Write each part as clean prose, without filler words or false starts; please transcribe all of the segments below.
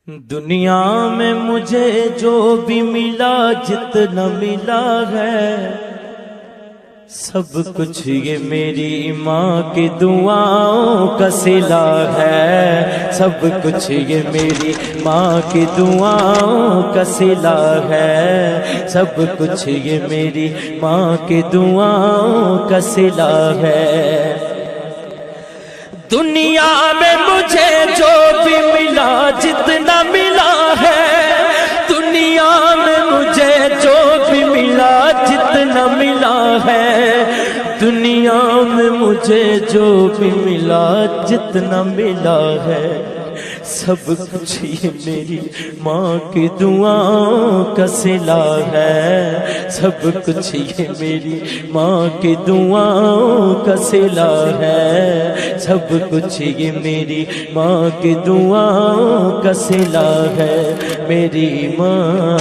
دنیا میں مجھے جو بھی ملا جتنا ملا ہے سب کچھ یہ میری ماں کی دعاؤں کا صلہ ہے، سب کچھ یہ میری ماں کی دعاؤں کا صلہ ہے، سب کچھ یہ میری ماں کی دعاؤں کا صلہ ہے۔ دنیا میں مجھے جو بھی ملا جتنا ملا ہے، دنیا میں مجھے جو بھی ملا جتنا ملا ہے، دنیا میں مجھے جو بھی ملا جتنا ملا ہے، سب کچھ یہ میری ماں کی دعاؤں کا صلہ ہے، سب کچھ یہ میری ماں کی دعاؤں کا صلہ ہے، سب کچھ یہ میری ماں کی دعاؤں کا صلہ ہے۔ میری ماں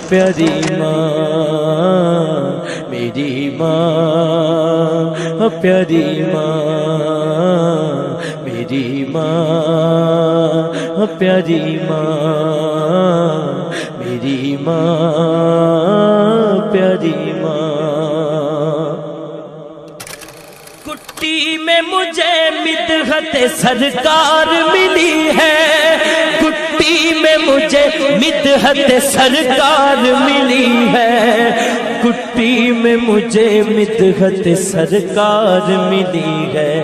پیاری ماں، میری ماں پیاری ماں، میری ماں پیاری ماں، میری ماں پیاری ماں۔ کٹی میں مجھے مدحت سرکار ملی ہے، کٹی میں مجھے مدحت سرکار ملی ہے، کٹی میں مجھے مدحت سرکار ملی ہے۔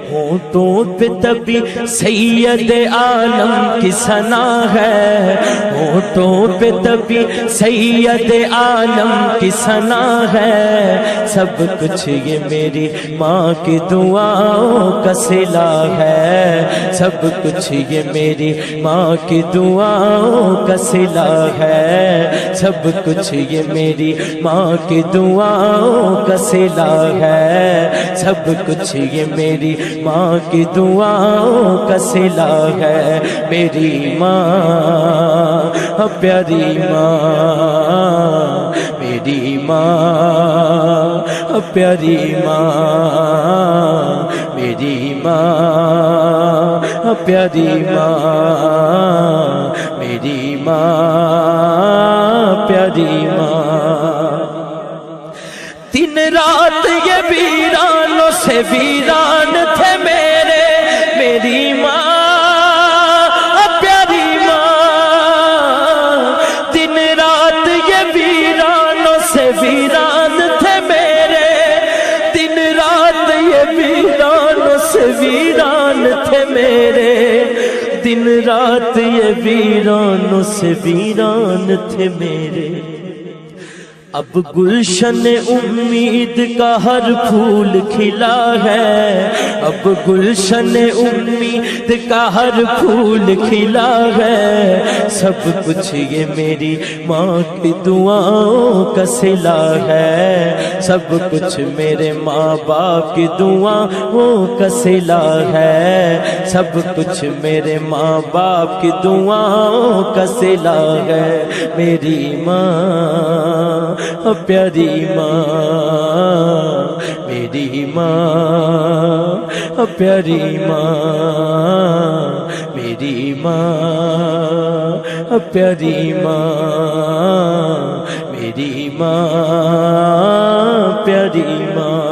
ہونٹوں پہ تبھی سید عالم کی ثنا ہے، ہونٹوں پہ تبھی سید عالم کی ثنا ہے، سب کچھ یہ میری ماں کی دعاؤں کا صلہ ہے، سب کچھ یہ میری ماں کی دعاؤں کا صلہ ہے، سب کچھ یہ میری ماں کی دعاؤں کا صلہ ہے، سب کچھ یہ میری ماں کی دعاؤں کا صلہ ہے۔ میری ماں پیاری ماں، میری ماں پیاری ماں، میری ماں پیاری ماں، میری ماں پیاری ماں۔ دن رات یہ ویرانوں سے ویران تھے میرے، میری ماں پیاری ماں، دن رات یہ ویرانوں سے ویران تھے میرے، دن رات یہ ویرانوں سے ویران تھے میرے، دن رات یہ ویرانوں سے ویران تھے میرے۔ اب گلشن امید کا ہر پھول کھلا ہے، اب گلشن امید کا ہر پھول کھلا ہے، سب کچھ یہ میری ماں کی دعاؤں کا صلہ ہے، سب کچھ میرے ماں باپ کی دعاؤں کا صلہ ہے، سب کچھ میرے ماں باپ کی دعاؤں کا صلہ ہے۔ میری ماں پیاری ماں، میری ماں پیاری ماں، میری ماں پیاری ماں، میری ماں پیاری ماں۔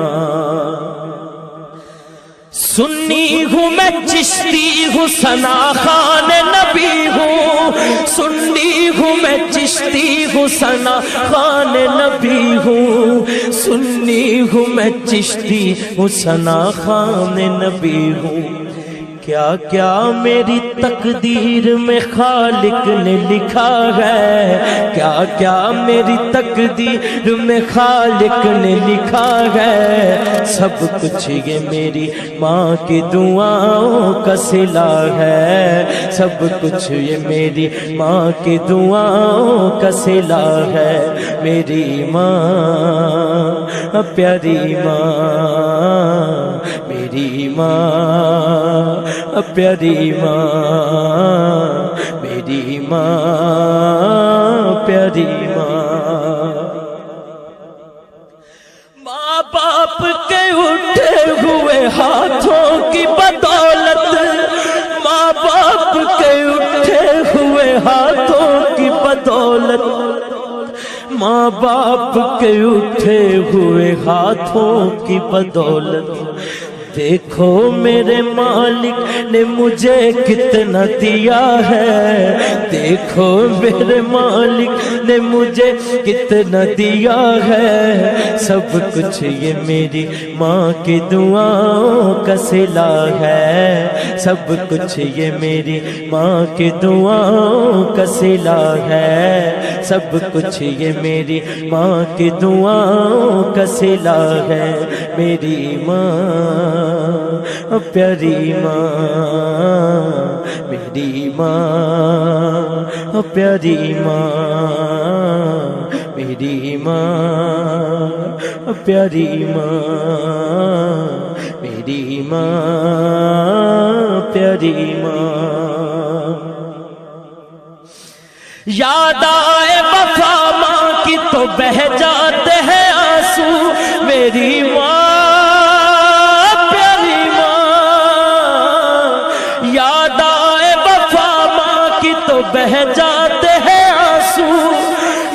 سنی ہوں میں چشتی ہوں ثنا خوان نبی ہوں، سنی ہوں میں چشتی ہوں ثنا خوان نبی ہوں، سنی ہوں میں چشتی ہوں ثنا خوان نبی ہوں۔ کیا کیا میری تقدیر میں خالق نے لکھا ہے، کیا کیا میری تقدیر میں خالق نے لکھا ہے، سب کچھ یہ میری ماں کی دعاؤں کا صلہ ہے، سب کچھ یہ میری ماں کی دعاؤں کا صلہ ہے۔ میری ماں پیاری ماں، میری ماں پیاری ماں، میری ماں پیاری ماں۔ ماں باپ کے اٹھے ہوئے ہاتھوں کی بدولت، ماں باپ کے ماں باپ کے اٹھے ہوئے ہاتھوں کی بدولت دیکھو میرے مالک نے مجھے کتنا دیا ہے، دیکھو میرے مالک نے مجھے کتنا دیا ہے، سب کچھ یہ میری ماں کی دعاؤں کا صلہ ہے، سب کچھ یہ میری ماں کی دعاؤں کا صلہ ہے، سب کچھ یہ میری ماں کی دعاؤں کا صلہ ہے، میری ماں پیاری ماں، میری ماں پیاری ماں، میری ماں پیاری ماں، میری ماں پیاری ماں۔ یاد آئے وفا ماں کی تو بہہ جاتے ہیں آنسو، میری ماں بہہ جاتے ہیں آنسو،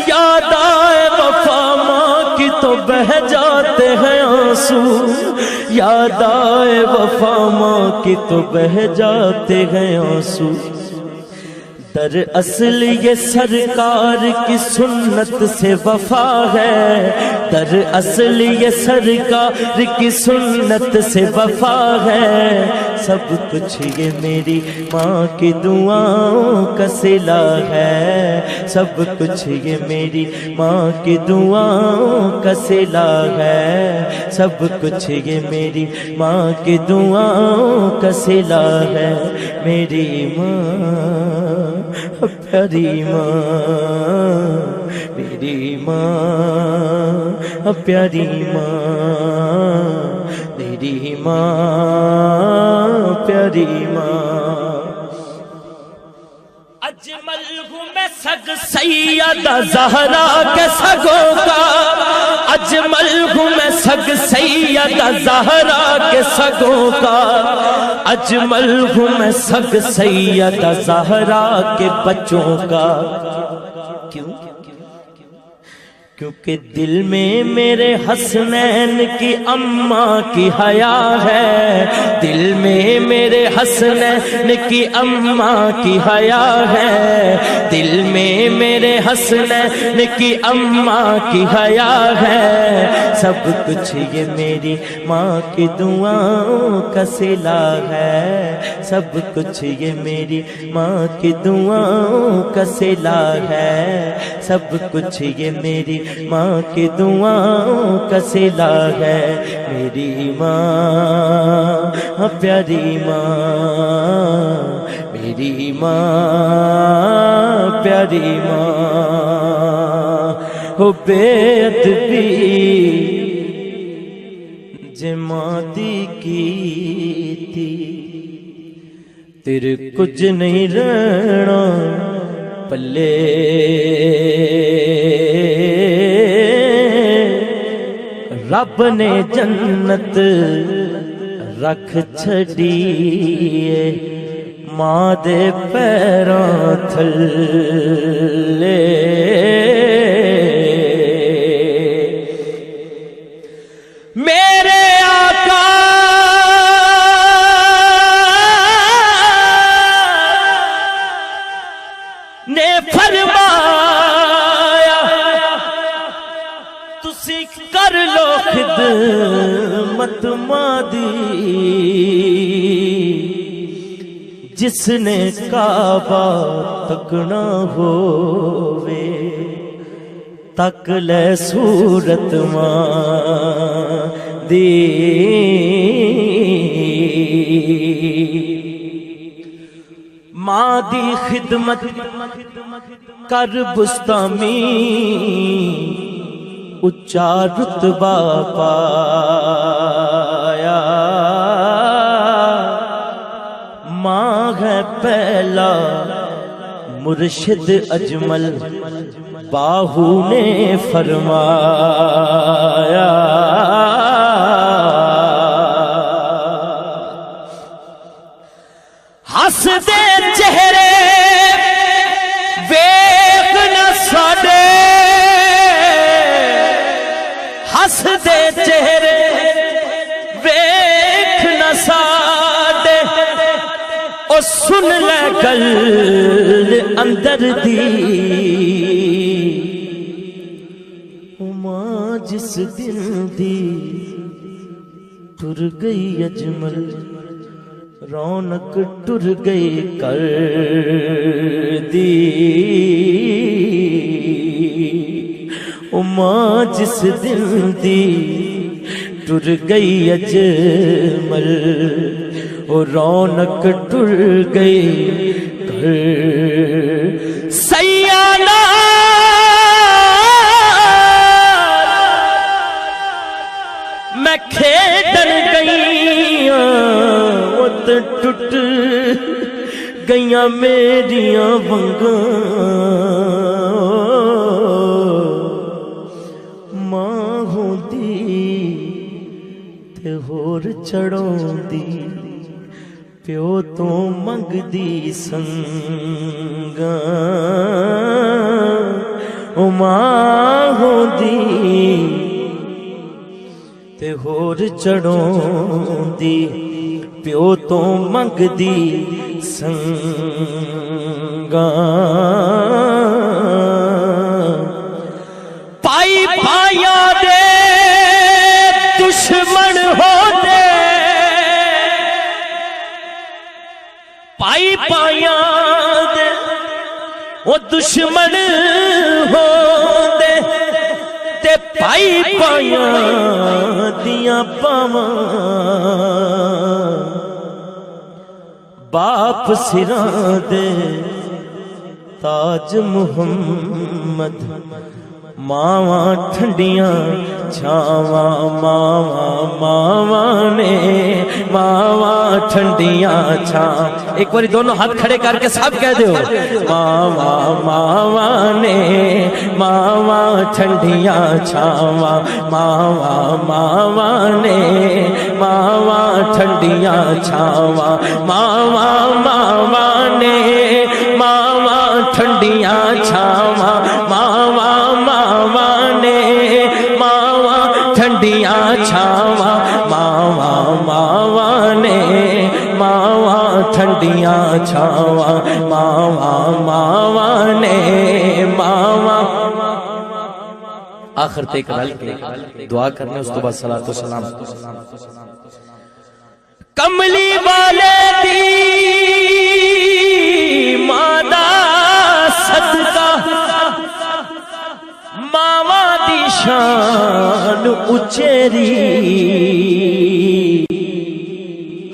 یاد آئے وفا ماں کی تو بہہ جاتے ہیں آنسو، یاد آئے وفا ماں کی تو بہہ جاتے ہیں آنسو۔ دراصل یہ سرکار کی سنت سے وفا ہے، دراصل یہ سرکار کی سنت سے وفا ہے، سب کچھ یہ میری ماں کی دعاؤں کا صلہ ہے، سب کچھ یہ میری ماں کی دعاؤں کا صلہ ہے، سب کچھ یہ میری ماں کی دعاؤں کا صلہ ہے، میری ماں پیاری ماں، میری ماں پیاری ماں، میری ماں پیاری ماں۔ اجمل ہوں میں سگ سیدہ زہرا کے سگوں کا، اجمل ہوں میں سگ سیدہ زہرا کے سگوں کا، اجمل ہوں میں سگ سیدہ زہرا کے بچوں کا۔ کیوں؟ کیونکہ دل میں میرے حسنین کی اماں کی حیا ہے، دل میں میرے حسنین کی اماں کی حیا ہے، دل میں میرے حسنین کی اماں کی حیا ہے، سب کچھ یہ میری ماں کی دعاؤں کا صلہ ہے، سب کچھ یہ میری ماں کی دعاؤں کا صلہ ہے، سب کچھ یہ میری ماں کی دعاؤں کا صلہ ہے، میری ماں پیاری ماں، میری ماں پیاری ماں، ہو بے ادبی جماں دی کیتی، تیرے کچھ نہیں رہنا پلے، رب نے جنت رکھ چھڑیے ماں دے پیراں تھلے، میرے آقا نے فرمایا تسی کر لو خدمت ماں دی، جس نے کعبہ تکنا ہووے تک لے صورت ماں دی، ماں دی خدمت کر بستامی اچا رتبہ پایا، ماں ہے پہلا مرشد اجمل باہو نے فرمایا، ہس دے چہرے ویکھ نہ ساڈے ہس دے چہرے ویکھ نہ ساڈے او سن لے گل اندر دی ماں جس دن دی ٹر گئی اجمل رونق ٹر گئی کر دی ماں جس دن دی ٹر گئی اجمل رونق ٹر گئی کر سیانہ میں کھیڈن گئیاں ٹٹ گئیاں میریاں ونگاں ماں ہوندی تے ہور چڑھاوندی پیو تو منگدی سنگاں او ماں ہوندی تے ہور چڑھاوندی پیو تو منگدی سنگاں پائی پایا دے دشمن ہو دے پائی پایا دے وہ دشمن ہو دے تے پائی پایا دیاں پاواں باپ سراں دے تاج محمد ماواں ٹھنڈیاں چھاواں ماواں نے ماواں ٹھنڈیاں چھاں ایک باری دونوں ہاتھ کھڑے کر کے سب کہہ دیو ماواں نے ماواں ٹھنڈیاں چھاواں ماواں نے ماواں ٹھنڈیاں چھاواں ماواں نے ماواں ٹھنڈیاں چھاواں ماواں نے ماواں ٹھنڈیاں چھاواں ماواں نے ماواں ٹھنڈیاں چھاواں ماواں نے ماواں آخر تک رل کے دعا کرنے اس تو بعد صلاۃ و سلام کملی والے دی مادا صدقہ ماواں دی شان اچیری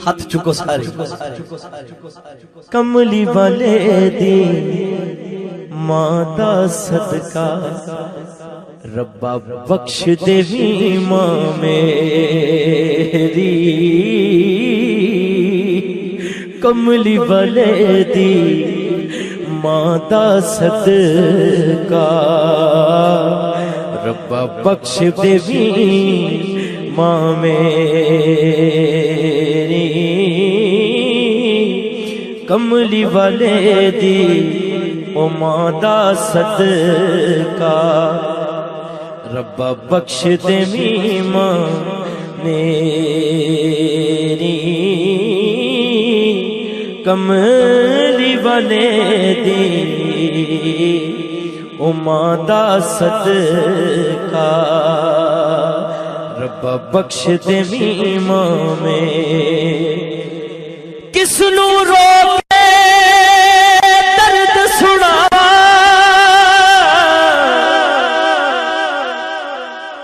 ہاتھ چکو سارے کملی والے دی مادا صدقہ ربا بخش دیوی ماں میری کملی والے دی ماں دا صدقہ ربا بخش دیوی ماں میری کملی والے دی او ماں دا صدقہ ربا بخش دیوی ماں میری کملی والے دی او ماں دا صدقہ ربا بخش دیوی ماں میں کس نو رو کے درد سنا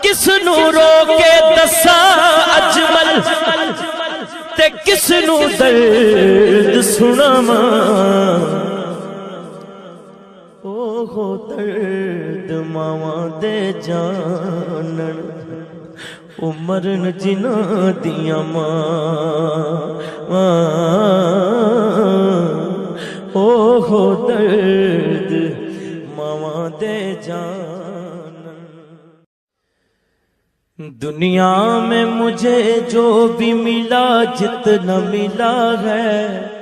کس نو رو کے دساں اجمل تے کس نو درد سناواں اوہ درد ماواں دے جانن مرن جنہاں دیاں ماں اوہ درد ماواں دے جانن دنیا میں مجھے جو بھی ملا جتنا ملا ہے